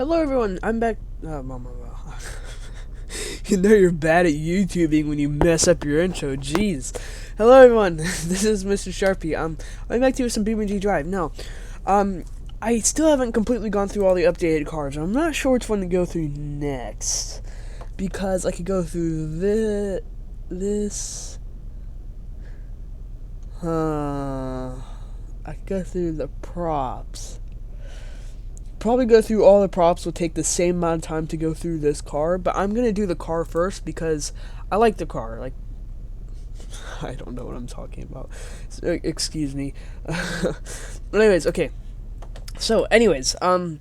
Hello everyone, I'm back. You know you're bad at YouTubing when you mess up your intro. Jeez. Hello everyone, this is Mr. Sharpie. I'm back to you with some BeamNG Drive. Now, I still haven't completely gone through all the updated cars. I'm not sure which one to go through next because I could go through this. I could go through the props. Probably go through all the props will take the same amount of time to go through this car, but I'm gonna do the car first because I like the car. Like, I don't know what I'm talking about. So, excuse me. But anyways, okay. So, anyways, now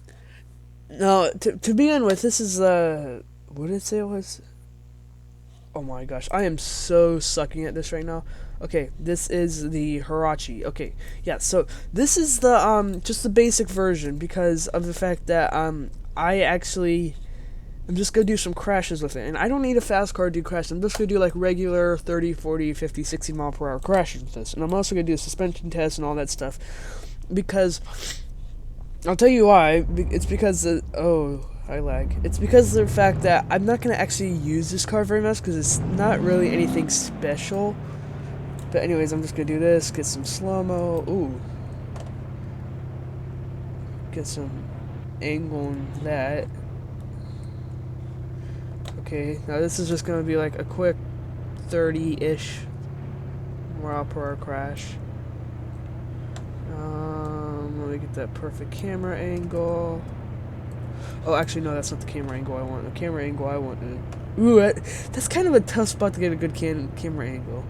to begin with, this is what did it say it was? Oh my gosh, I am so sucking at this right now. Okay, this is the Hirachi. Okay, yeah, so this is the just the basic version because of the fact that I'm just gonna do some crashes with it. And I don't need a fast car to do crashes. I'm just gonna do like regular 30, 40, 50, 60 mile per hour crashes with this. And I'm also gonna do a suspension test and all that stuff. Because I'll tell you why. It's because I lag. It's because of the fact that I'm not going to actually use this car very much because it's not really anything special. But anyways, I'm just going to do this, get some slow-mo. Ooh. Get some angle on that. Okay, now this is just going to be like a quick 30-ish mile per hour crash. Let me get that perfect camera angle. Oh, actually, no, that's not the camera angle I want. The camera angle I want is... Ooh, that's kind of a tough spot to get a good camera angle.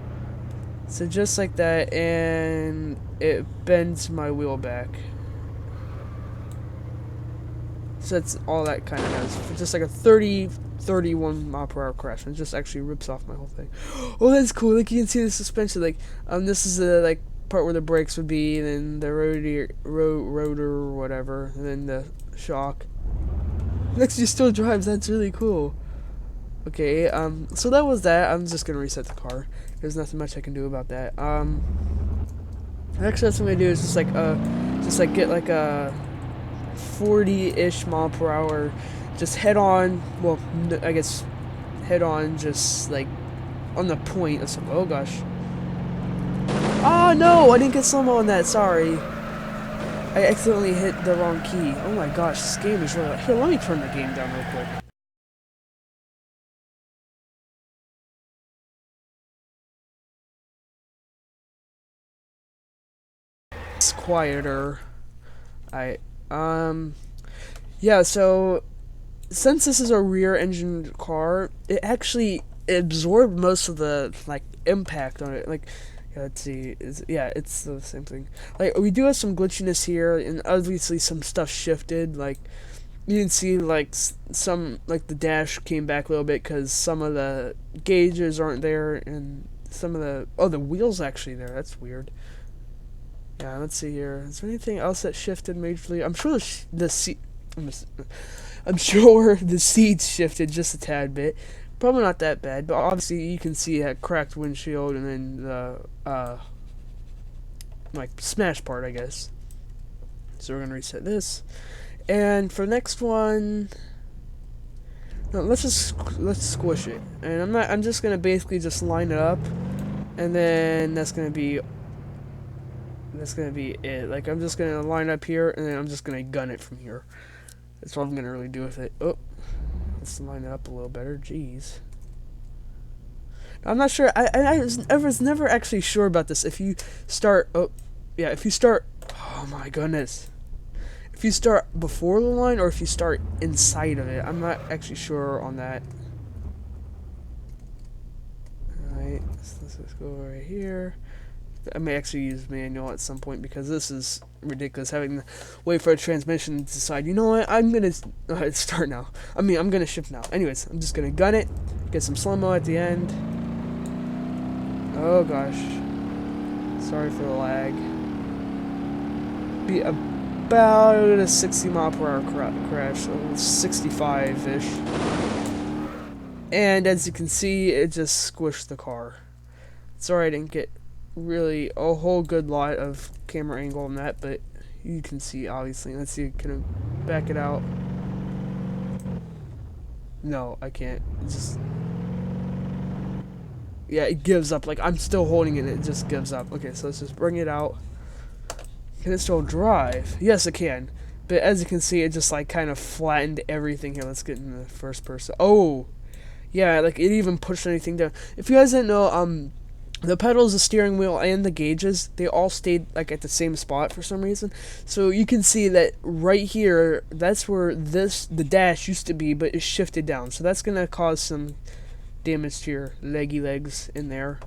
So just like that, and it bends my wheel back. So that's all that kind of does. It's just like a 31 mile per hour crash, and it just actually rips off my whole thing. Oh, that's cool. Like, you can see the suspension. Like, this is the, like, part where the brakes would be, and then the rotor or whatever, and then the shock. Next, you still drives. That's really cool. Okay, so that was that. I'm just gonna reset the car. There's nothing much I can do about that. Actually, that's what I'm gonna do is just like get like a 40-ish mile per hour, just head on. Well, I guess head on, just like on the point of some. Oh gosh. Oh no, I didn't get slow-mo on that. Sorry. I accidentally hit the wrong key. Oh my gosh, this game is really... Here, let me turn the game down real quick. It's quieter. Yeah, so... Since this is a rear-engine car, it actually absorbed most of the, like, impact on it. Like... Let's see. It's the same thing. Like, we do have some glitchiness here, and obviously some stuff shifted. Like, you can see, like, some, like, the dash came back a little bit because some of the gauges aren't there, and some of the... Oh, the wheel's actually there. That's weird. Yeah, let's see here. Is there anything else that shifted majorly? I'm sure the seat... I'm sure the seats shifted just a tad bit. Probably not that bad, but obviously you can see that cracked windshield and then the, like, smash part, I guess. So we're gonna reset this. And for the next one... No, let's squish it. And I'm just gonna basically just line it up. And then that's gonna be it. Like, I'm just gonna line up here, and then I'm just gonna gun it from here. That's what I'm gonna really do with it. Oh. Let's line it up a little better. Jeez. I'm not sure. I was never actually sure about this. If you start... Oh, yeah, if you start... Oh, my goodness. If you start before the line or if you start inside of it. I'm not actually sure on that. Alright, let's just go right here. I may actually use manual at some point because this is ridiculous, having to wait for a transmission to decide, you know what, I'm gonna start now. I'm gonna shift now. Anyways, I'm just gonna gun it, get some slow-mo at the end. Oh gosh. Sorry for the lag. Be about a 60 mile per hour crash, so 65-ish. And as you can see, it just squished the car. Sorry I didn't get really a whole good lot of camera angle on that, but you can see, obviously. Let's see, can I back it out? No, I can't. It just, yeah, it gives up. Like, I'm still holding it, and it just gives up. Okay, so let's just bring it out. Can it still drive? Yes, it can. But as you can see, it just, like, kind of flattened everything here. Let's get in the first person. Oh! Yeah, like, it even pushed anything down. If you guys didn't know, the pedals, the steering wheel, and the gauges, they all stayed, like, at the same spot for some reason. So you can see that right here, that's where the dash used to be, but it shifted down. So that's going to cause some damage to your leggy legs in there.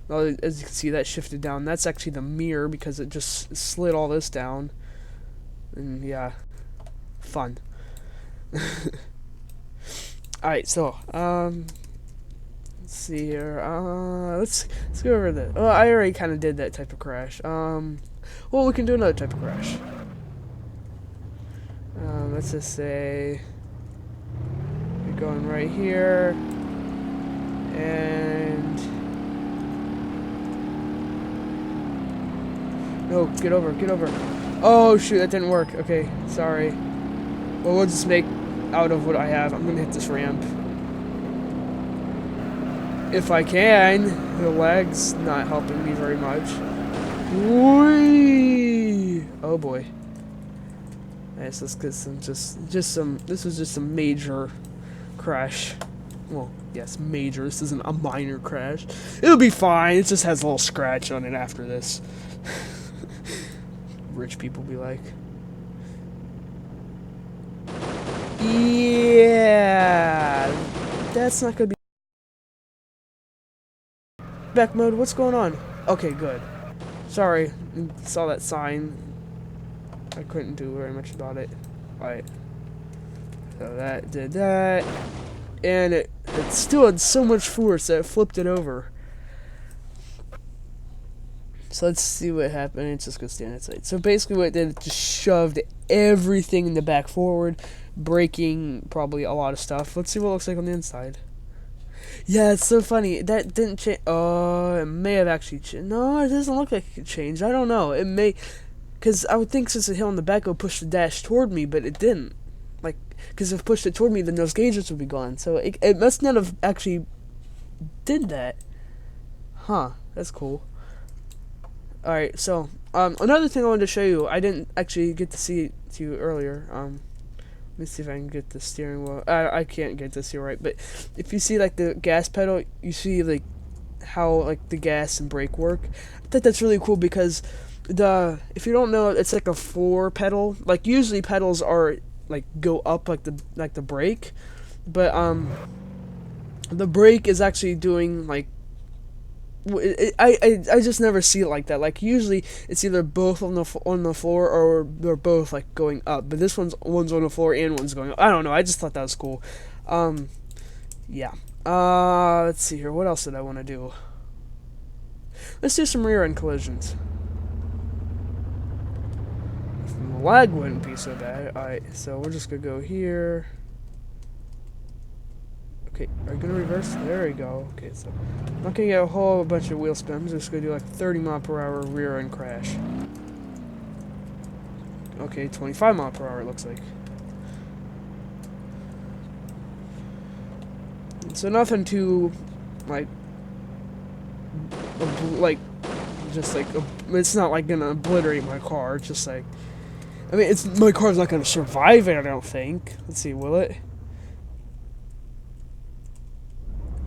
Well, as you can see, that shifted down. That's actually the mirror because it just slid all this down. And yeah, fun. Alright, so, let's see here. Let's go over that. Oh, I already kind of did that type of crash. Well, we can do another type of crash. Let's just say you're going right here, and no, get over. Oh shoot, that didn't work. Okay, sorry. Well, we'll just make out of what I have. I'm gonna hit this ramp. If I can. The leg's not helping me very much. Whee! Oh boy. Nice, let's get some, this was just a major crash. Well, yes, major. This isn't a minor crash. It'll be fine. It just has a little scratch on it after this. Rich people be like. Yeah, that's not gonna be back mode. What's going on? Okay, good. Sorry, saw that sign. I couldn't do very much about it. Alright. So that did that. And it still had so much force that it flipped it over. So let's see what happened. It's just gonna stand outside. So basically what it did, it just shoved everything in the back forward, breaking probably a lot of stuff. Let's see what it looks like on the inside. Yeah, it's so funny. That didn't change. Oh, it may have actually changed. No, it doesn't look like it changed. I don't know. It may, because I would think since the hill on the back, it would push the dash toward me, but it didn't. Like, because if it pushed it toward me, then those gauges would be gone. So it must not have actually did that. Huh, that's cool. Alright, so, another thing I wanted to show you, I didn't actually get to see it to you earlier. Let me see if I can get the steering wheel. I can't get this here right, but if you see, like, the gas pedal, you see, like, how, like, the gas and brake work. I think that's really cool because if you don't know, it's like a floor pedal. Like, usually pedals are, like, go up like the brake, but, the brake is actually doing, like, I just never see it like that. Like usually it's either both on the floor or they're both like going up. But this one's on the floor and one's going up. I don't know. I just thought that was cool. Yeah. Let's see here. What else did I want to do? Let's do some rear end collisions. The lag wouldn't be so bad. Alright, so we're just gonna go here. Okay, are you gonna reverse? There we go. Okay, so I'm not gonna get a whole bunch of wheel spin. I'm just gonna do like 30 mph rear end crash. Okay, 25 mph it looks like. So nothing too, like, just like, it's not like gonna obliterate my car. It's just like, I mean, my car's not gonna survive it, I don't think. Let's see, will it?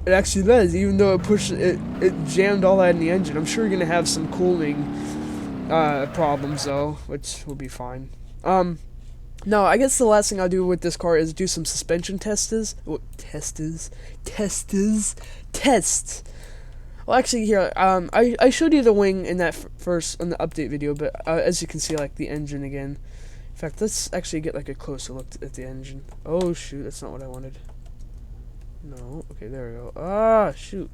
It actually does, even though it jammed all that in the engine. I'm sure you're gonna have some cooling problems though, which will be fine. No, I guess the last thing I'll do with this car is do some suspension tests. Tests. Well, actually, here, I showed you the wing in that first in the update video, but as you can see, like the engine again. In fact, let's actually get like a closer look at the engine. Oh shoot, that's not what I wanted. No, okay, there we go. Ah, shoot.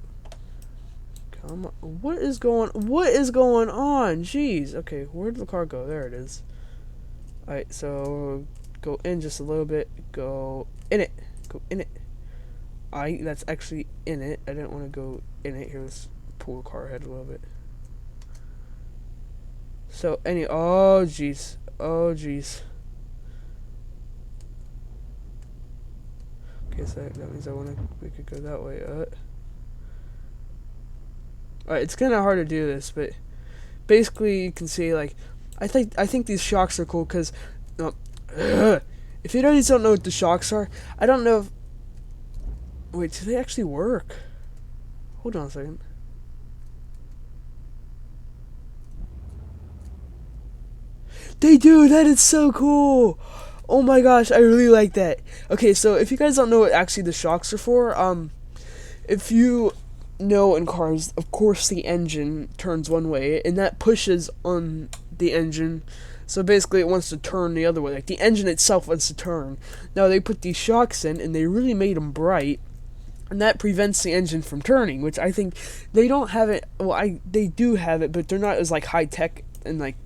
Come on. What is going on? Jeez. Okay, where did the car go? There it is. Alright, so go in just a little bit. Go in it. Go in it. That's actually in it. I didn't want to go in it. Here, let's pull the car ahead a little bit. So, oh, jeez. Oh, jeez. Okay, guess that means we could go that way. Alright, it's kind of hard to do this, but basically you can see, like, I think these shocks are cool because, if you guys don't know what the shocks are, I don't know if, wait, do they actually work? Hold on a second. They do! That is so cool! Oh my gosh, I really like that. Okay, so if you guys don't know what actually the shocks are for, if you know in cars, of course the engine turns one way, and that pushes on the engine. So basically it wants to turn the other way. Like the engine itself wants to turn. Now they put these shocks in, and they really made them bright. And that prevents the engine from turning, which I think they don't have it. Well, they do have it, but they're not as like high tech and like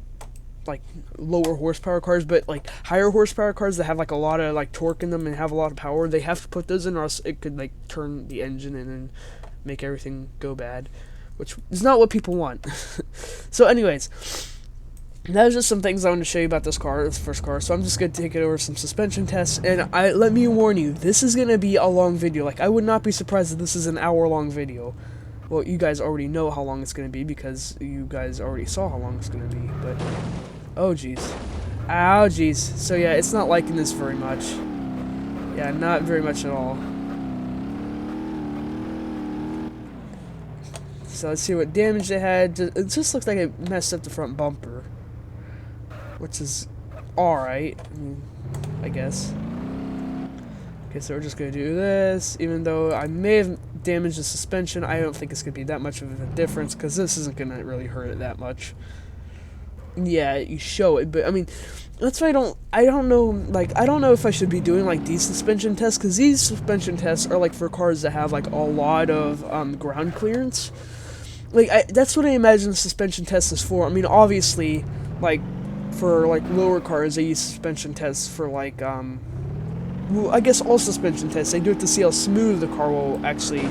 lower horsepower cars, but like higher horsepower cars that have like a lot of like torque in them and have a lot of power. They have to put those in, or else it could like turn the engine and then make everything go bad, which is not what people want. So, anyways. That was just some things I wanted to show you about this car, this first car. So I'm just going to take it over some suspension tests. And let me warn you, this is going to be a long video. Like, I would not be surprised if this is an hour-long video. Well, you guys already know how long it's going to be because you guys already saw how long it's going to be. But, oh, jeez. Ow, jeez. So, yeah, it's not liking this very much. Yeah, not very much at all. So let's see what damage they had. It just looks like it messed up the front bumper, which is alright, I guess. Okay, so we're just going to do this. Even though I may have damaged the suspension, I don't think it's going to be that much of a difference, because this isn't going to really hurt it that much. Yeah, you show it, but I mean, that's why I don't know, like, I don't know if I should be doing, like, these suspension tests, because these suspension tests are, like, for cars that have, like, a lot of, ground clearance. Like, that's what I imagine the suspension test is for. I mean, obviously, like, for, like, lower cars, they use suspension tests for, like, well, I guess all suspension tests, they do it to see how smooth the car will actually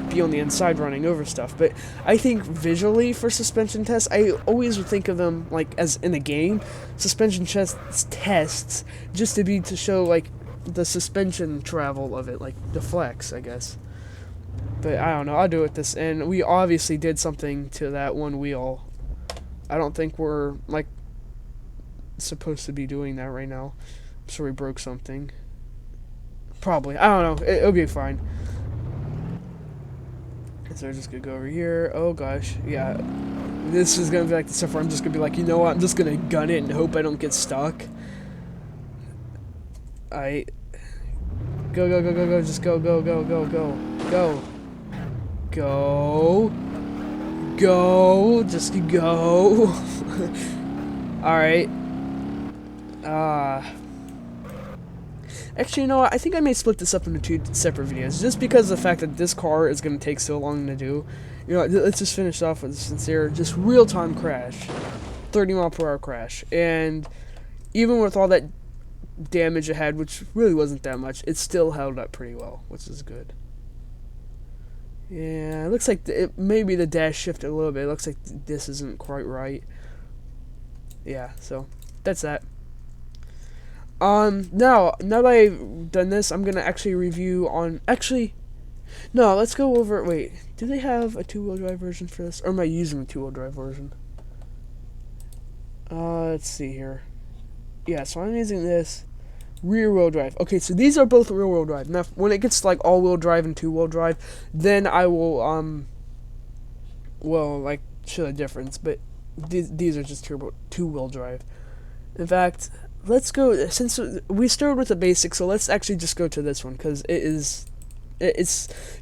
be on the inside running over stuff. But I think visually for suspension tests, I always would think of them, like, as in a game, suspension tests, just to show, like, the suspension travel of it, like, the flex, I guess. But I don't know, I'll do it this, and we obviously did something to that one wheel. I don't think we're, like, supposed to be doing that right now. I'm sure we broke something. Probably. I don't know. It'll be fine. So we're just gonna go over here. Oh gosh. Yeah. This is gonna be like the stuff where I'm just gonna be like, you know what? I'm just gonna gun it and hope I don't get stuck. Alright. Go, go, go, go, go. Just go, go, go, go, go. Go. Go. Go. Just go. Alright. Actually, you know what? I think I may split this up into 2 separate videos, just because of the fact that this car is going to take so long to do. You know, let's just finish off with a sincere, just real-time crash. 30-mile-per-hour crash. And even with all that damage it had, which really wasn't that much, it still held up pretty well, which is good. Yeah, it looks like maybe the dash shifted a little bit. It looks like this isn't quite right. Yeah, so that's that. Now that I've done this, I'm gonna actually review on, no, let's go over, wait, do they have a 2-wheel drive version for this, or am I using the 2-wheel drive version? Let's see here. Yeah, so I'm using this rear-wheel drive. Okay, so these are both rear-wheel drive. Now, when it gets to, like, all-wheel drive and 2-wheel drive, then I will, well, like, show the difference, but these are just 2-wheel drive. In fact, let's go, since we started with the basic, so let's actually just go to this one, because it's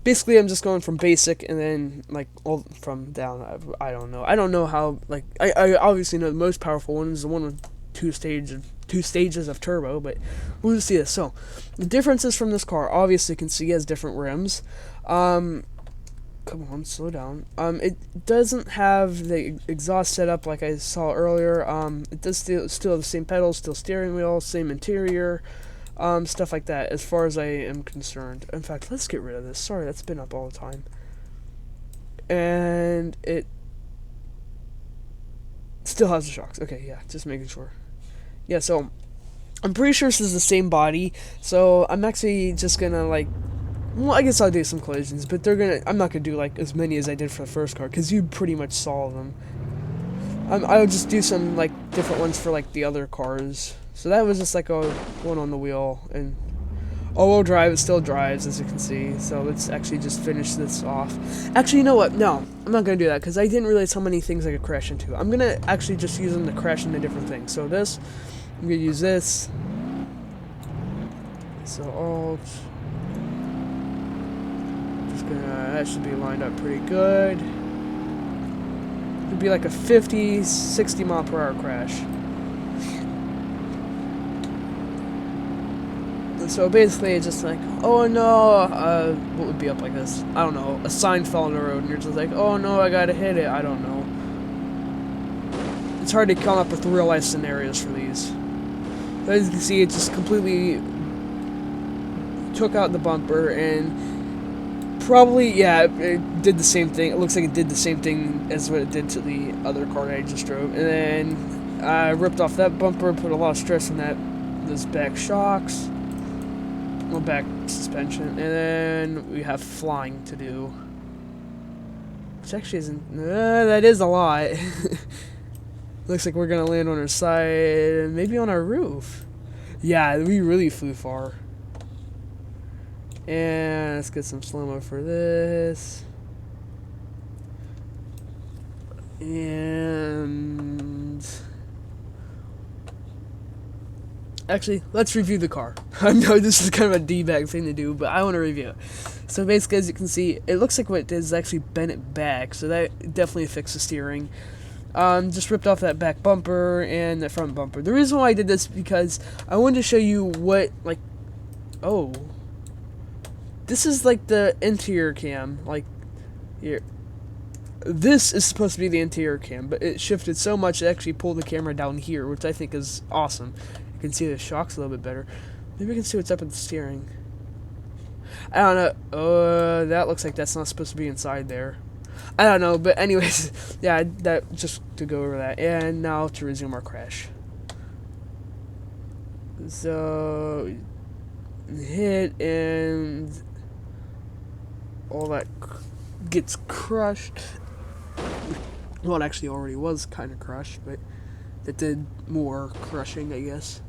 basically, I'm just going from basic, and then, like, all from down. I don't know how, like, I obviously know the most powerful one is the one with two stages of turbo, but we'll just see this. So, the differences from this car, obviously you can see it has different rims. Come on, slow down. It doesn't have the exhaust setup like I saw earlier. It does still have the same pedals, still steering wheel, same interior, stuff like that, as far as I am concerned. In fact, let's get rid of this. Sorry, that's been up all the time. And it still has the shocks. Okay, yeah, just making sure. Yeah, so I'm pretty sure this is the same body, so I'm actually just gonna, like, Well, I guess I'll do some collisions, but I'm not gonna do like as many as I did for the first car, because you pretty much saw them. I'll just do some like different ones for like the other cars. So that was just like a one on the wheel, and all-wheel drive, it still drives, as you can see. So let's actually just finish this off. Actually, you know what? No, I'm not going to do that, because I didn't realize how many things I could crash into. I'm going to actually just use them to crash into different things. So this, I'm going to use this. So Alt. Just gonna, that should be lined up pretty good. It'd be like a 50, 60 mile per hour crash. So basically, it's just like, oh no, what would be up like this? I don't know, a sign fell on the road, and you're just like, oh no, I gotta hit it. I don't know. It's hard to come up with real life scenarios for these. But as you can see, it just completely took out the bumper, and probably, yeah, it did the same thing. It looks like it did the same thing as what it did to the other car that I just drove. And then I ripped off that bumper, put a lot of stress on those back shocks. Well, back suspension, and then we have flying to do, which actually isn't, that is a lot. Looks like we're gonna land on our side, maybe on our roof. Yeah, we really flew far. And let's get some slow-mo for this. And actually, let's review the car. I know this is kind of a D-bag thing to do, but I want to review it. So basically, as you can see, it looks like what it did is actually bent it back, so that definitely affects the steering. Just ripped off that back bumper and the front bumper. The reason why I did this is because I wanted to show you what, like, oh, this is like the interior cam, like, here. This is supposed to be the interior cam, but it shifted so much it actually pulled the camera down here, which I think is awesome. You can see the shocks a little bit better. Maybe we can see what's up with the steering. I don't know. That looks like that's not supposed to be inside there. I don't know, but anyways, yeah, that just to go over that. And now to resume our crash. So hit and all that gets crushed. Well, it actually already was kind of crushed, but it did more crushing, I guess.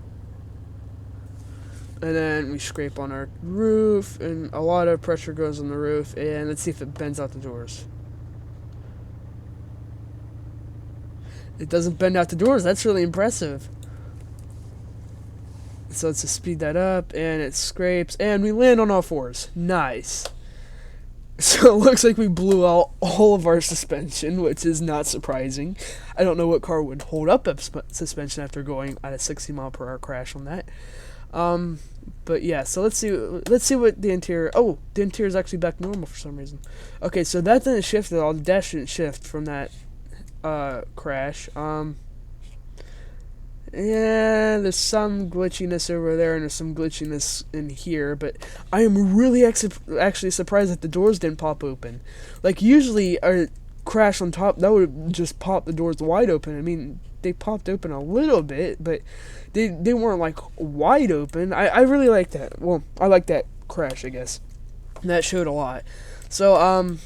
And then we scrape on our roof, and a lot of pressure goes on the roof, and let's see if it bends out the doors. It doesn't bend out the doors. That's really impressive. So let's just speed that up, and it scrapes, and we land on all fours. Nice. So it looks like we blew out all of our suspension, which is not surprising. I don't know what car would hold up a suspension after going at a 60 mile per hour crash on that. But yeah, so let's see what the interior. Oh, the interior is actually back normal for some reason. Okay, so that didn't shift at all. The dash didn't shift from that crash. Yeah, there's some glitchiness over there, and there's some glitchiness in here, but I am really actually surprised that the doors didn't pop open. Like, usually a crash on top, that would just pop the doors wide open. I mean, they popped open a little bit, but they weren't, like, wide open. I really like that. Well, I like that crash, I guess. That showed a lot. So,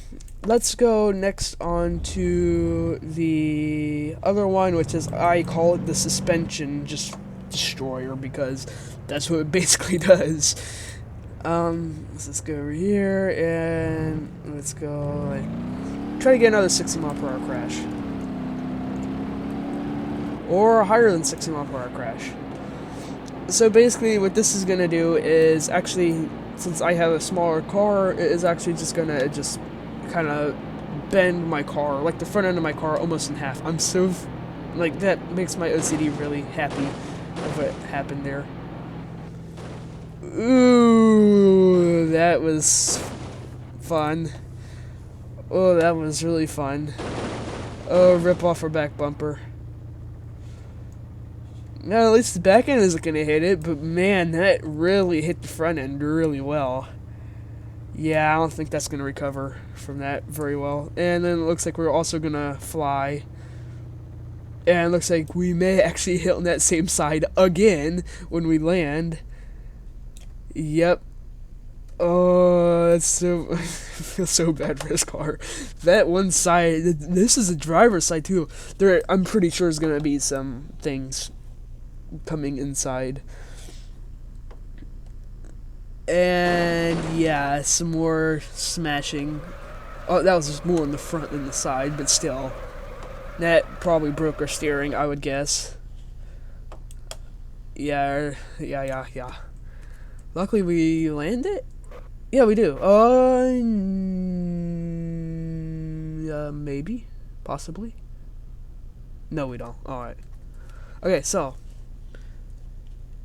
let's go next on to the other one, which is, I call it the suspension just destroyer, because that's what it basically does. Let's just go over here, and let's go, like, try to get another 60 mile per hour crash. Or higher than 60 mile per hour crash. So basically what this is going to do is actually, since I have a smaller car, it is actually just going to just kind of bend my car, like the front end of my car, almost in half. I'm so, like, that makes my OCD really happy of what happened there. Ooh, that was fun. Oh, that was really fun. Oh, rip off our back bumper. Now, at least the back end isn't going to hit it, but man, that really hit the front end really well. Yeah, I don't think that's going to recover from that very well. And then it looks like we're also going to fly. And it looks like we may actually hit on that same side again when we land. Yep. Oh, that's so. I feel so bad for this car. That one side. This is the driver's side too. There, I'm pretty sure there's gonna be some things coming inside. And yeah, some more smashing. Oh, that was just more in the front than the side, but still. That probably broke our steering, I would guess. Yeah. Luckily, we land it? Yeah, we do. Maybe? Possibly? No, we don't. Alright. Okay, so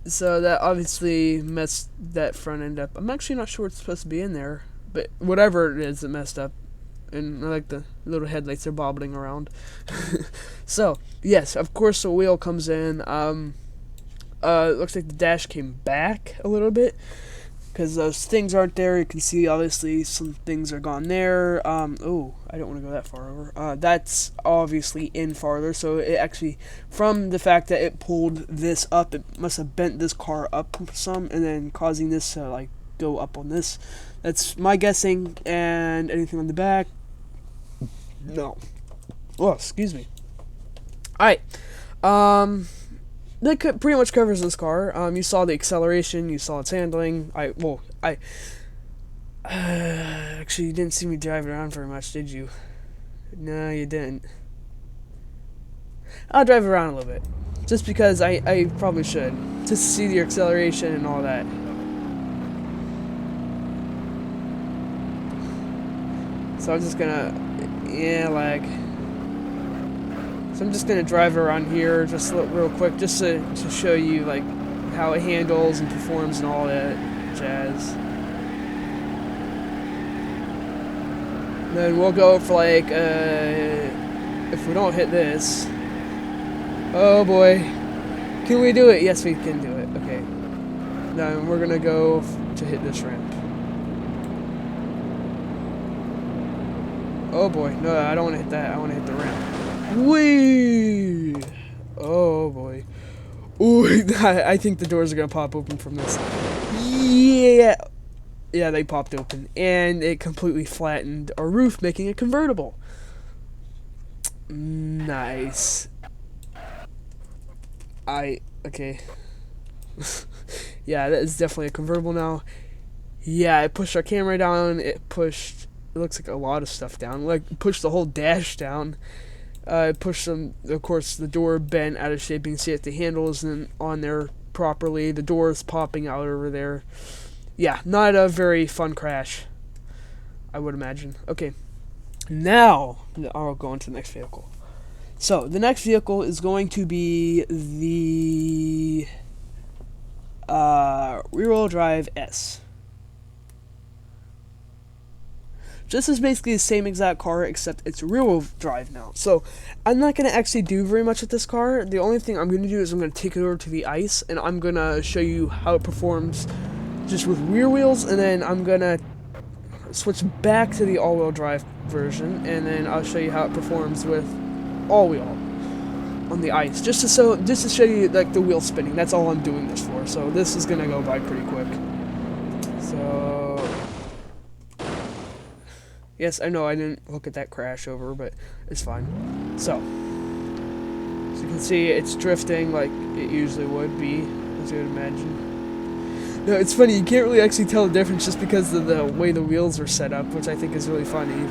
that obviously messed that front end up. I'm actually not sure what's supposed to be in there, but whatever it is, it messed up. And I like the little headlights are bobbling around. So, yes, of course the wheel comes in. It looks like the dash came back a little bit because those things aren't there. You can see obviously some things are gone there. Oh, I don't want to go that far over. That's obviously in farther, so it actually, from the fact that it pulled this up, it must have bent this car up some and then causing this to like go up on this. That's my guessing. And anything on the back? No. Oh, excuse me. Alright. That pretty much covers this car. You saw the acceleration, you saw its handling. Actually, you didn't see me drive it around very much, did you? No, you didn't. I'll drive it around a little bit. Just because I probably should. Just to see the acceleration and all that. So I'm just gonna, so I'm just gonna drive around here just real quick, just to show you like how it handles and performs and all that jazz. And then we'll go for like, if we don't hit this, oh boy, can we do it? Yes, we can do it. Okay. Now we're gonna go to hit this ramp. Oh boy, no, I don't want to hit that. I want to hit the ramp. Whee! Oh boy. Ooh, I think the doors are gonna pop open from this. Yeah. Yeah, they popped open, and it completely flattened our roof, making it convertible. Nice. Okay. Yeah, that is definitely a convertible now. Yeah, it pushed our camera down. It looks like a lot of stuff down. Like, pushed the whole dash down. Pushed some, of course, the door bent out of shape. You can see that the handle isn't on there properly. The door is popping out over there. Yeah, not a very fun crash, I would imagine. Okay, now I'll go on to the next vehicle. So, the next vehicle is going to be the rear-wheel drive S. This is basically the same exact car, except it's rear-wheel drive now. So, I'm not going to actually do very much with this car. The only thing I'm going to do is I'm going to take it over to the ice, and I'm going to show you how it performs just with rear wheels, and then I'm going to switch back to the all-wheel drive version, and then I'll show you how it performs with all-wheel on the ice. Just to show you like the wheel spinning. That's all I'm doing this for. So, this is going to go by pretty quick. So, yes, I know I didn't look at that crash over, but it's fine. So you can see it's drifting like it usually would be, as you would imagine. No, it's funny, you can't really actually tell the difference just because of the way the wheels are set up, which I think is really funny.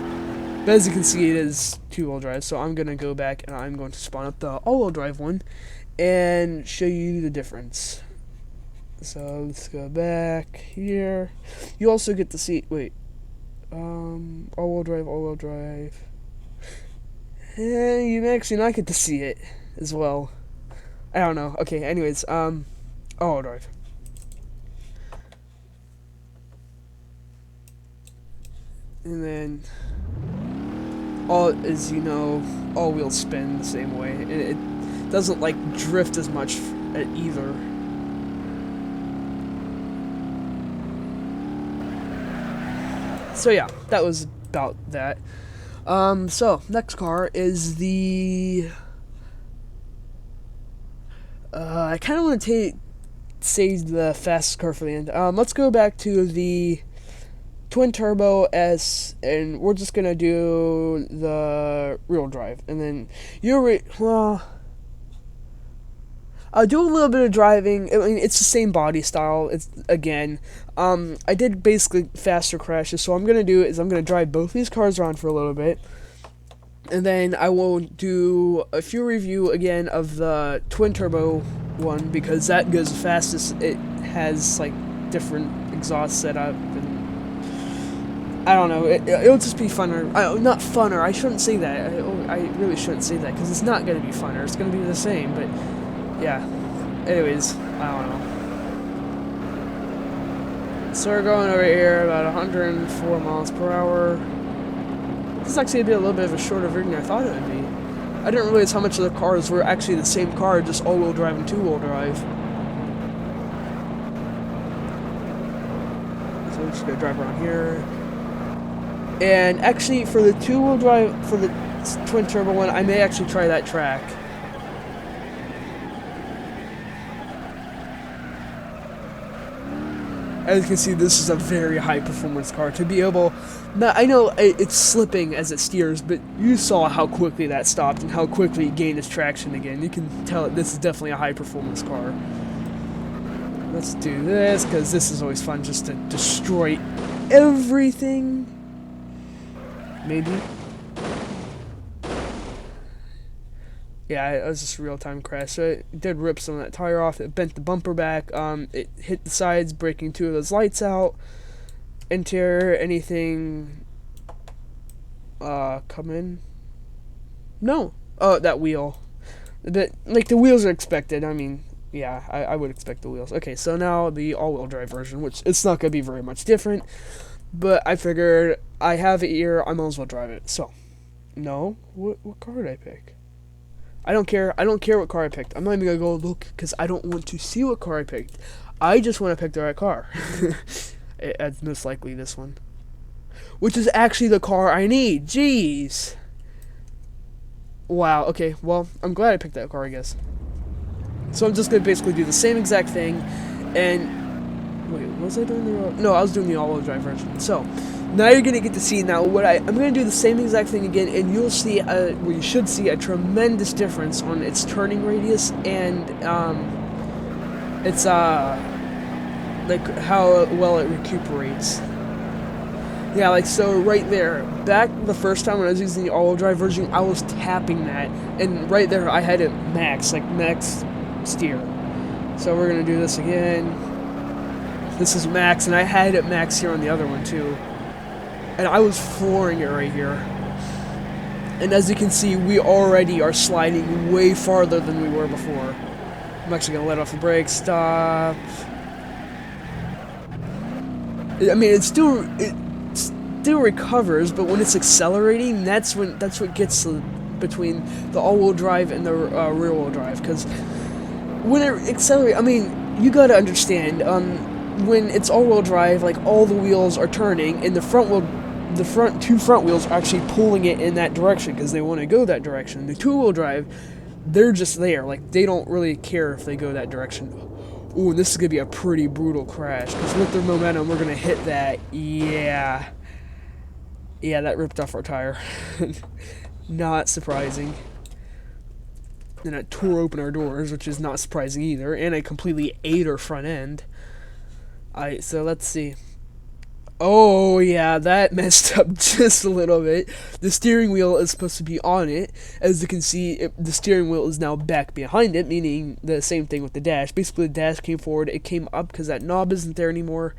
But as you can see, it is two-wheel drive, so I'm going to go back and I'm going to spawn up the all-wheel drive one and show you the difference. So let's go back here. You also get to see, all-wheel drive. You may actually not get to see it as well. I don't know. Okay, anyways, all-wheel drive. And then, all wheels spin the same way. It doesn't, like, drift as much at either. So yeah, that was about that. So next car is the I kind of want to save the fastest car for the end. Let's go back to the twin turbo S, and we're just gonna do the rear drive, and then I'll do a little bit of driving. I mean, it's the same body style. It's again, I did basically faster crashes, so what I'm gonna do is I'm gonna drive both these cars around for a little bit, and then I will do a few review again of the twin turbo one because that goes the fastest. It has like different exhaust setup, and I don't know. It'll just be funner. Not funner. I shouldn't say that. I really shouldn't say that because it's not gonna be funner. It's gonna be the same, but. Yeah. Anyways, I don't know. So we're going over here about 104 miles per hour. This is actually going to be a little bit of a shorter version than I thought it would be. I didn't realize how much of the cars were actually the same car, just all-wheel drive and two-wheel drive. So we're just going to drive around here. And actually, for the two-wheel drive, for the twin turbo one, I may actually try that track. As you can see, this is a very high-performance car. To be able... I know it's slipping as it steers, but you saw how quickly that stopped and how quickly it gained its traction again. You can tell this is definitely a high-performance car. Let's do this, because this is always fun, just to destroy everything. Maybe. Yeah, it was just a real-time crash. So it did rip some of that tire off. It bent the bumper back. It hit the sides, breaking two of those lights out. Enter anything come in? No. Oh, that wheel. But, like, the wheels are expected. I mean, yeah, I would expect the wheels. Okay, so now the all-wheel drive version, which it's not going to be very much different. But I figured I have it here. I might as well drive it. So, no. What car did I pick? I don't care. I don't care what car I picked. I'm not even going to go look because I don't want to see what car I picked. I just want to pick the right car. It's most likely this one. Which is actually the car I need. Jeez. Wow. Okay. Well, I'm glad I picked that car, I guess. So I'm just going to basically do the same exact thing. And... wait, was I doing the... no, I was doing the all-wheel drive version. So... now you're going to get to see now what I'm going to do the same exact thing again, and you'll see, well, you should see a tremendous difference on its turning radius and, its, like, how well it recuperates. Yeah, like, so right there, back the first time when I was using the all-wheel drive version, I was tapping that, and right there I had it max, like, max steer. So we're going to do this again. This is max, and I had it max here on the other one, too. And I was flooring it right here. And as you can see, we already are sliding way farther than we were before. I'm actually going to let off the brakes. Stop. I mean, it still recovers, but when it's accelerating, that's what gets between the all-wheel drive and the rear-wheel drive. Because when it accelerates, I mean, you got to understand, when it's all-wheel drive, like, all the wheels are turning, and the two front wheels are actually pulling it in that direction because they want to go that direction. The two-wheel drive, they're just there. Like, they don't really care if they go that direction. Ooh, and this is going to be a pretty brutal crash because with their momentum, we're going to hit that. Yeah. Yeah, that ripped off our tire. Not surprising. And it tore open our doors, which is not surprising either. And I completely ate our front end. Alright, so let's see. Oh, yeah, that messed up just a little bit. The steering wheel is supposed to be on it. As you can see, the steering wheel is now back behind it, meaning the same thing with the dash. Basically, the dash came forward. It came up because that knob isn't there anymore.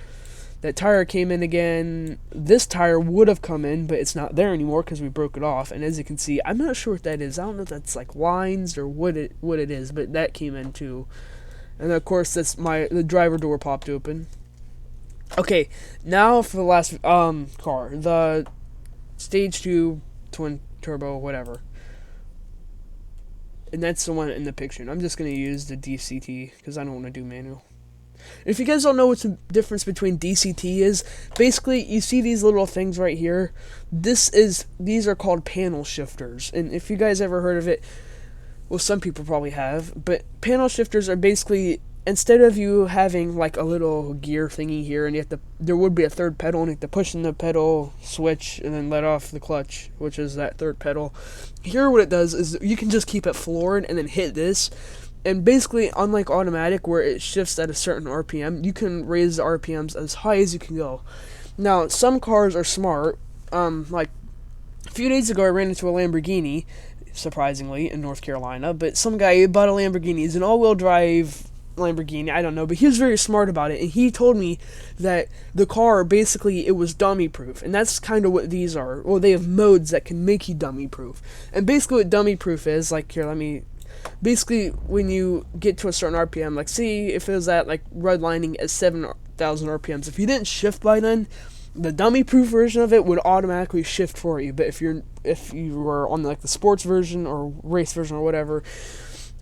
That tire came in again. This tire would have come in, but it's not there anymore because we broke it off. And as you can see, I'm not sure what that is. I don't know if that's like lines or what it is, but that came in too. And of course, the driver door popped open. Okay, now for the last car, the Stage 2 twin turbo, whatever. And that's the one in the picture. And I'm just going to use the DCT because I don't want to do manual. If you guys don't know what the difference between DCT is, basically you see these little things right here. These are called panel shifters. And if you guys ever heard of it, well, some people probably have, but panel shifters are basically instead of you having like a little gear thingy here, and there would be a third pedal, and you have to push in the pedal switch and then let off the clutch, which is that third pedal. Here, what it does is you can just keep it floored and then hit this. And basically, unlike automatic, where it shifts at a certain RPM, you can raise the RPMs as high as you can go. Now, some cars are smart. Like, a few days ago, I ran into a Lamborghini, surprisingly, in North Carolina. But some guy bought a Lamborghini. It's an all-wheel drive Lamborghini, I don't know. But he was very smart about it. And he told me that the car, basically, it was dummy-proof. And that's kind of what these are. Well, they have modes that can make you dummy-proof. And basically what dummy-proof is, like, here, let me... Basically, when you get to a certain RPM, like, see if it was at, like, redlining at 7,000 RPMs, if you didn't shift by then, the dummy-proof version of it would automatically shift for you. But if you were on, like, the sports version or race version or whatever,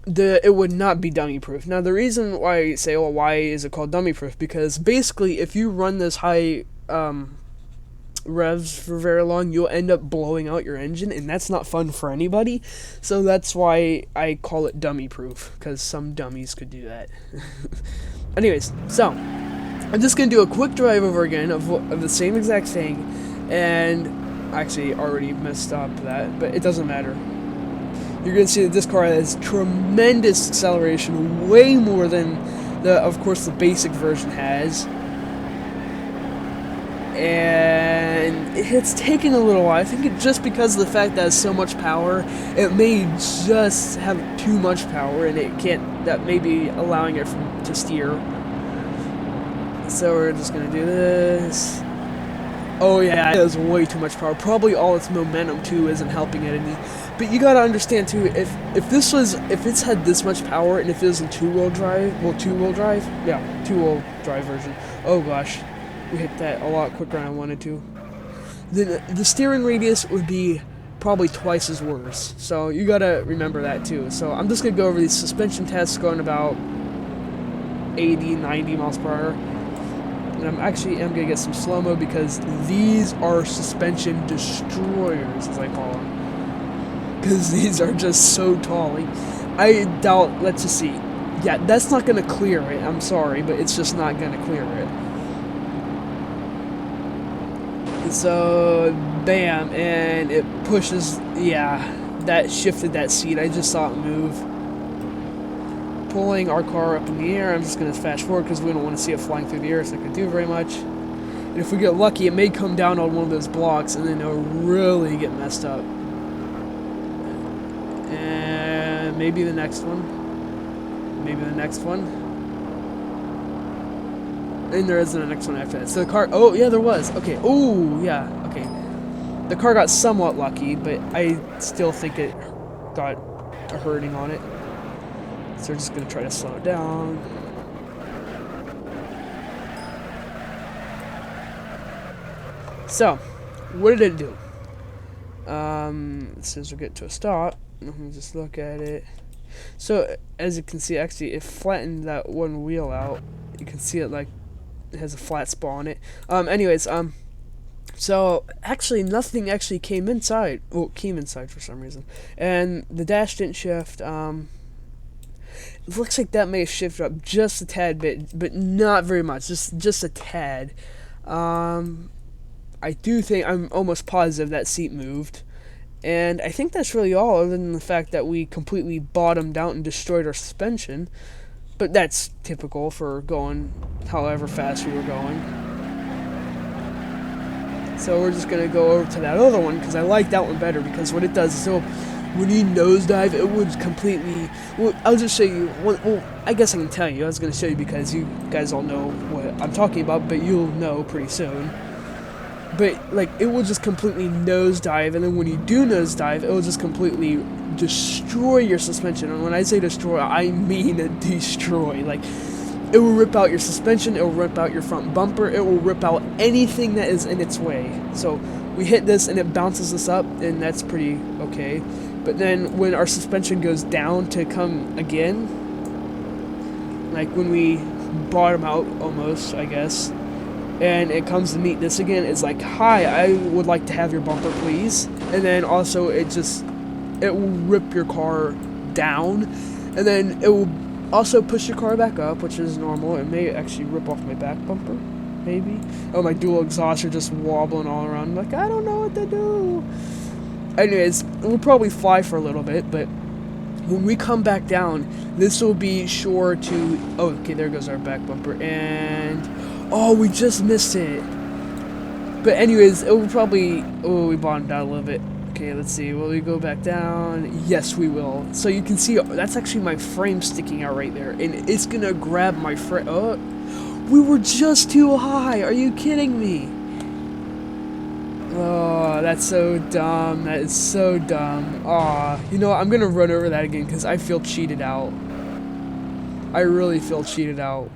it would not be dummy-proof. Now, the reason why I say, well, why is it called dummy-proof? Because, basically, if you run this high, revs for very long, you'll end up blowing out your engine, and that's not fun for anybody. So that's why I call it dummy proof, because some dummies could do that. Anyways, so I'm just gonna do a quick drive over again of the same exact thing, and actually already messed up that, but it doesn't matter. You're gonna see that this car has tremendous acceleration, way more than of course the basic version has. And it's taken a little while. I think it just because of the fact that it has so much power, it may just have too much power, and it can't. That may be allowing it to steer. So we're just gonna do this. Oh yeah, it has way too much power. Probably all its momentum too isn't helping it any. But you gotta understand too, if it's had this much power, and if it was in two-wheel drive version. Oh gosh. We hit that a lot quicker than I wanted to. Then the steering radius would be probably twice as worse. So you gotta remember that too. So I'm just gonna go over these suspension tests going about 80, 90 miles per hour. And I'm gonna get some slow-mo because these are suspension destroyers, as I call them. Because these are just so tall. I doubt, let's just see. Yeah, that's not gonna clear it. I'm sorry, but it's just not gonna clear it. So, bam, and it pushes, yeah, that shifted that seat. I just saw it move. Pulling our car up in the air. I'm just going to fast forward because we don't want to see it flying through the air, so I can do very much. And if we get lucky, it may come down on one of those blocks, and then it'll really get messed up. And maybe the next one. Maybe the next one. And there isn't a next one after that. So the car... Oh, yeah, there was. Okay. Oh, yeah. Okay. The car got somewhat lucky, but I still think it got a hurting on it. So we're just going to try to slow it down. So, what did it do? As soon as we get to a stop, let me just look at it. So, as you can see, actually, it flattened that one wheel out. You can see it, like, it has a flat spot on it. So actually nothing actually came inside. Well, it came inside for some reason. And the dash didn't shift. It looks like that may have shifted up just a tad bit, but not very much. Just a tad. I'm almost positive that seat moved. And I think that's really all, other than the fact that we completely bottomed out and destroyed our suspension. But that's typical for going however fast we were going. So we're just going to go over to that other one, because I like that one better, because what it does is, so when you nosedive, it would completely... Well, I'll just show you... Well, I guess I can tell you. I was going to show you because you guys all know what I'm talking about, but you'll know pretty soon. But, like, it will just completely nosedive, and then when you do nosedive, it will just completely destroy your suspension. And when I say destroy, I mean destroy. Like, it will rip out your suspension, it will rip out your front bumper, it will rip out anything that is in its way. So, we hit this, and it bounces us up, and that's pretty okay. But then, when our suspension goes down to come again, like when we bottom out, almost, I guess, and it comes to meet this again, it's like, hi, I would like to have your bumper, please. And then also it will rip your car down, and then it will Also, push your car back up, which is normal. It may actually rip off my back bumper, maybe. Oh, my dual exhausts are just wobbling all around. I'm like, I don't know what to do. Anyways, we'll probably fly for a little bit, but when we come back down, this will be sure to... Oh, okay, there goes our back bumper. And... Oh, we just missed it. But anyways, it will probably... Oh, we bottomed out a little bit. Okay, let's see. Will we go back down? Yes, we will. So you can see, that's actually my frame sticking out right there. And it's going to grab my frame. Oh, we were just too high. Are you kidding me? Oh, that's so dumb. That is so dumb. Aw, you know what? I'm going to run over that again because I feel cheated out. I really feel cheated out.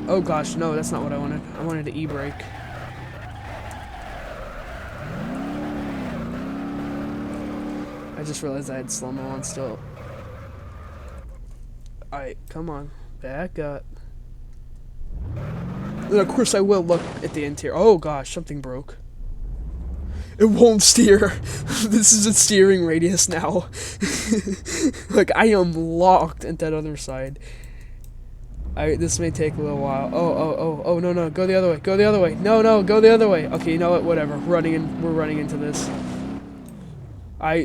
Oh gosh, no, that's not what I wanted. I wanted to e-brake. I just realized I had slow-mo on still. Alright, come on. Back up. And of course I will look at the interior. Oh gosh, something broke. It won't steer. This is a steering radius now. Like, I am locked at that other side. This may take a little while. Oh, no, go the other way. Go the other way. No, go the other way. Okay, you know what? Whatever. We're running into this.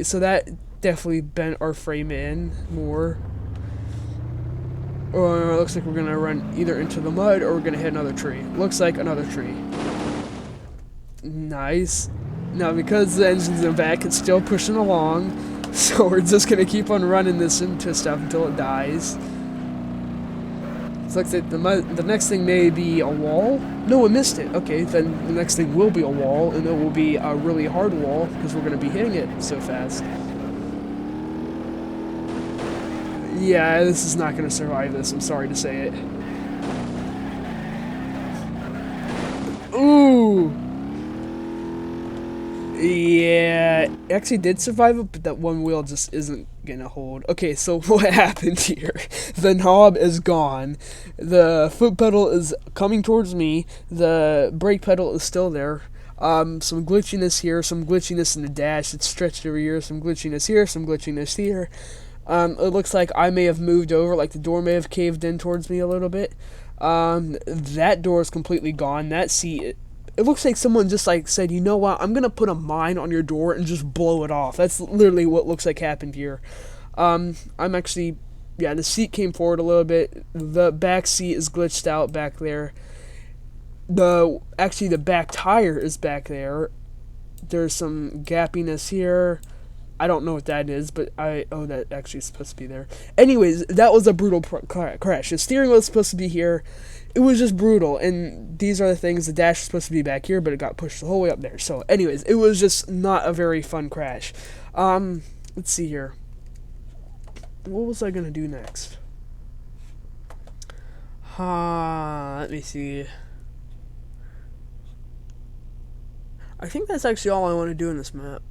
So that definitely bent our frame in more. Or it looks like we're gonna run either into the mud or we're gonna hit another tree. Looks like another tree. Nice. Now, because the engine's in the back, it's still pushing along. So we're just gonna keep on running this into stuff until it dies. Looks like the next thing may be a wall. No, we missed it. Okay, then the next thing will be a wall, and it will be a really hard wall because we're going to be hitting it so fast. Yeah, this is not going to survive this. I'm sorry to say it. Ooh. Yeah, it actually did survive it, but that one wheel just isn't gonna hold. Okay, so what happened here? The knob is gone. The foot pedal is coming towards me. The brake pedal is still there. Some glitchiness here, some glitchiness in the dash. It's stretched over here. Some glitchiness here, some glitchiness here. It looks like I may have moved over, like the door may have caved in towards me a little bit. That door is completely gone. That seat... It looks like someone just like said, you know what, I'm going to put a mine on your door and just blow it off. That's literally what looks like happened here. I'm actually, yeah, the seat came forward a little bit. The back seat is glitched out back there. Actually, the back tire is back there. There's some gappiness here. I don't know what that is, but oh, that actually is supposed to be there. Anyways, that was a brutal crash. The steering wheel was supposed to be here. It was just brutal, and these are the things. The dash was supposed to be back here, but it got pushed the whole way up there. So, anyways, it was just not a very fun crash. Let's see here. What was I gonna do next? Let me see. I think that's actually all I want to do in this map.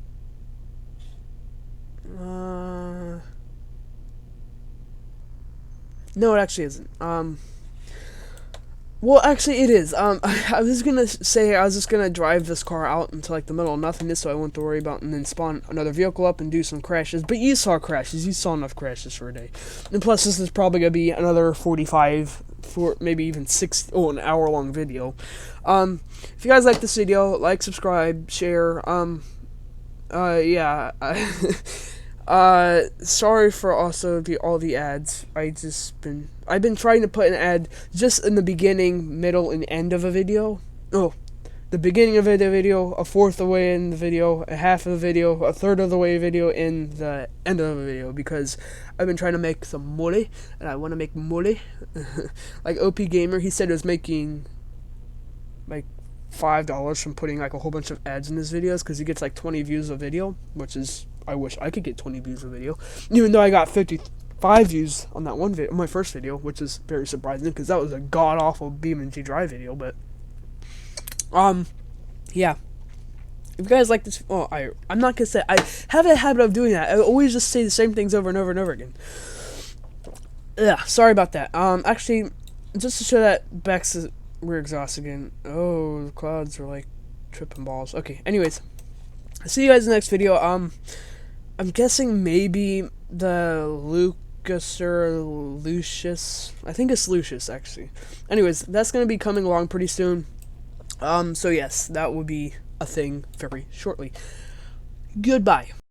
No, it actually isn't. Well, actually, it is. I was gonna say I was just gonna drive this car out into like the middle of nothingness, so I won't have to worry about, and then spawn another vehicle up and do some crashes. But you saw crashes. You saw enough crashes for a day. And plus, this is probably gonna be another 45, maybe even an hour-long video. If you guys like this video, like, subscribe, share. Yeah. Sorry for also all the ads. I've been trying to put an ad just in the beginning, middle, and end of a video. Oh, the beginning of the video, a fourth of the way in the video, a half of the video, a third of the way video, in the end of the video, because I've been trying to make some money, and I want to make money. Like OP Gamer, he said it was making like $5 from putting like a whole bunch of ads in his videos, because he gets like 20 views a video, which is, I wish I could get 20 views a video, even though I got 55 views on that one video, my first video, which is very surprising, because that was a god-awful BeamNG drive video. But yeah, if you guys like this, I'm not gonna say, I have a habit of doing that. I always just say the same things over and over and over again. Yeah, sorry about that. Actually, just to show that back's rear exhaust again. Oh, the clouds are like tripping balls. Okay, anyways, see you guys in the next video. I'm guessing maybe the Luke Lucas or Lucius. I think it's Lucius, actually. Anyways, that's going to be coming along pretty soon. So yes, that will be a thing very shortly. Goodbye.